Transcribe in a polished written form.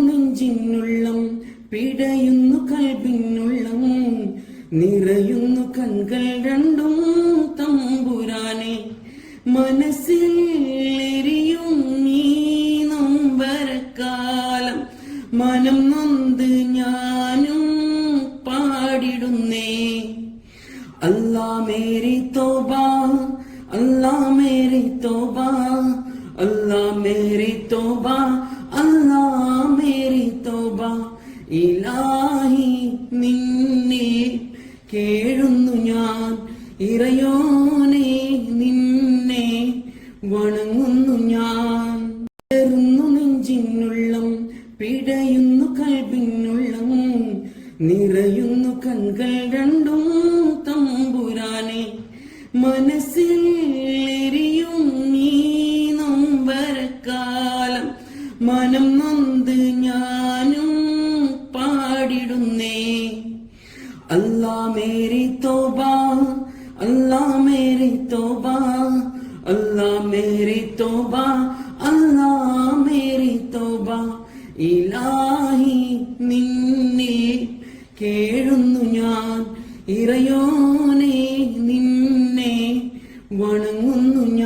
നെഞ്ചിനുള്ളം പിടയുന്നു കൽബിനുള്ളം നിറയുന്നു കൺകൾ രണ്ടും തമ്പുരാനെ മനസ്സിൽ എരിയും നീ നൊമ്പരക്കാലം മനം നൊന്ത് ഞാനും പാടിടുന്നേ. അല്ലാ മേരി തോബാ, അല്ലാ മേരി തോബാ, അല്ലാ മേരി തോബാ, അല്ലാ മേരി തോബാ. ഇലാഹി നിന്നിൽ കേഴുന്നു ഞാൻ, ഇറയോനെ നിന്നെ വണങ്ങുന്നു ഞാൻ. നെഞ്ചിനുള്ളം പിടയുന്നു കൽബിനുള്ളം നിറയുന്നു കൺകൾ രണ്ടും തമ്പുരാനെ മനസ്സിൽ എരിയും നീ നൊമ്പരക്കാലം മനം നൊന്ത് ഞാനും പാടിടുന്നേ. അല്ലാ മേരി തോബാ, അല്ലാ മേരി തോബാ, അല്ലാ മേരി തോബാ, അല്ലാ മേരി തോബാ. ഇലാഹി നിന്നിൽ കേഴുന്നു ഞാൻ, ഇറയോനെ നിന്നെ വണങ്ങുന്നു ഞാൻ.